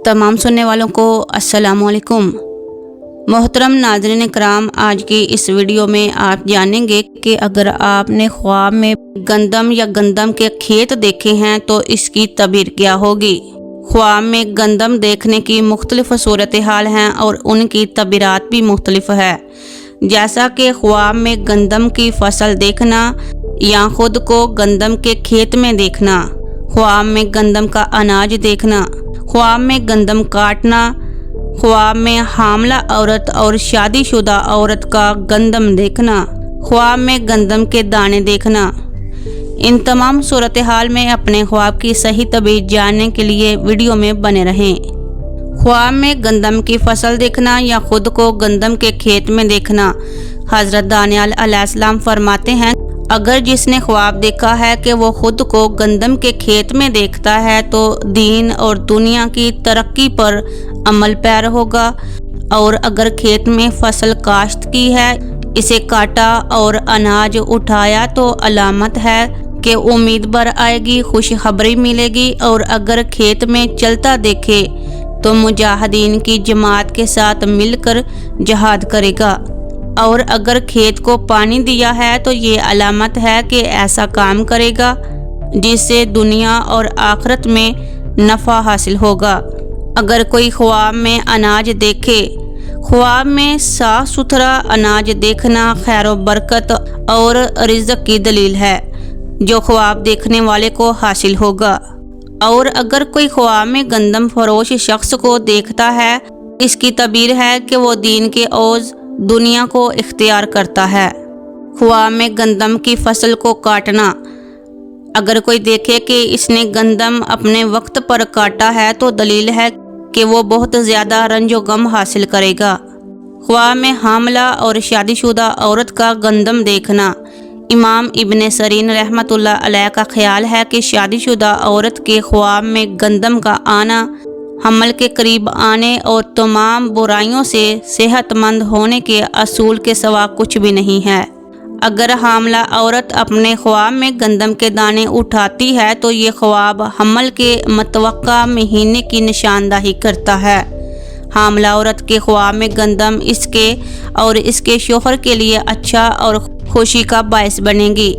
तमाम सुनने वालों को अस्सलाम वालेकुम। मोहतरम नाज़रीन कराम, आज की इस वीडियो में आप जानेंगे कि अगर आपने ख्वाब में गंदम या गंदम के खेत देखे हैं तो इसकी तबीर क्या होगी। ख्वाब में गंदम देखने की मुख्तलिफ सूरत हाल हैं और उनकी तबीरात भी मुख्तलिफ है, जैसा कि ख्वाब में गंदम की फसल देखना या खुद को गंदम के खेत में देखना, ख्वाब में गंदम का अनाज देखना, ख्वाब में गंदम काटना, ख्वाब में हामला औरत और शादीशुदा औरत का गंदम देखना, ख्वाब में गंदम के दाने देखना। इन तमाम सूरत हाल में अपने ख्वाब की सही तबीर जानने के लिए वीडियो में बने रहें। ख्वाब में गंदम की फसल देखना या खुद को गंदम के खेत में देखना। हज़रत दानियाल अलैहिस्सलाम फरमाते हैं, अगर जिसने ख्वाब देखा है कि वो खुद को गंदम के खेत में देखता है तो दीन और दुनिया की तरक्की पर अमल पैर होगा, और अगर खेत में फसल काश्त की है, इसे काटा और अनाज उठाया तो अलामत है कि उम्मीद बर आएगी, खुशखबरी मिलेगी। और अगर खेत में चलता देखे तो मुजाहिदीन की जमात के साथ मिलकर जहाद करेगा, और अगर खेत को पानी दिया है तो ये अलामत है कि ऐसा काम करेगा जिससे दुनिया और आखिरत में नफ़ा हासिल होगा। अगर कोई ख्वाब में अनाज देखे, ख्वाब में साफ सुथरा अनाज देखना खैर व बरकत और रिज़्क़ की दलील है जो ख्वाब देखने वाले को हासिल होगा। और अगर कोई ख्वाब में गंदम फरोश शख्स को देखता है, इसकी तबीर है कि वो दीन के ओज़ दुनिया को इख्तियार करता है। ख्वाब में गंदम की फसल को काटना, अगर कोई देखे कि इसने गंदम अपने वक्त पर काटा है तो दलील है कि वो बहुत ज़्यादा रंजो गम हासिल करेगा। ख्वाब में हामला और शादीशुदा औरत का गंदम देखना। इमाम इब्न सरीन रहमतुल्लाह अलैह का ख्याल है कि शादीशुदा औरत के ख्वाब में गंदम का आना हमल के करीब आने और तमाम बुराइयों से सेहतमंद होने के असूल के सिवा कुछ भी नहीं है। अगर हामला औरत अपने ख्वाब में गंदम के दाने उठाती है तो ये ख्वाब हमल के मतवक्का महीने की निशानदही करता है। हामला औरत के ख्वाब में गंदम इसके और इसके शोहर के लिए अच्छा और खुशी का बायस बनेगी।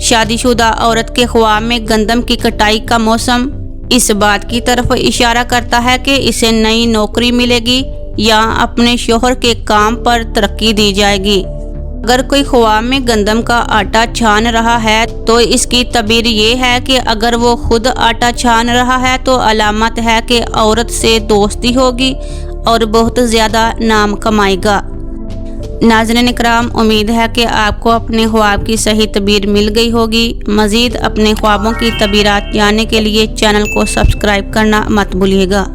शादीशुदा औरत के ख्वाब में गंदम की कटाई का मौसम इस बात की तरफ इशारा करता है कि इसे नई नौकरी मिलेगी या अपने शोहर के काम पर तरक्की दी जाएगी। अगर कोई ख्वाब में गंदम का आटा छान रहा है तो इसकी तबीर ये है कि अगर वो खुद आटा छान रहा है तो अलामत है कि औरत से दोस्ती होगी और बहुत ज़्यादा नाम कमाएगा। नाज़रीन इकराम, उम्मीद है कि आपको अपने ख्वाब की सही तबीर मिल गई होगी। मज़ीद अपने ख्वाबों की तबीरात जानने के लिए चैनल को सब्सक्राइब करना मत भूलिएगा।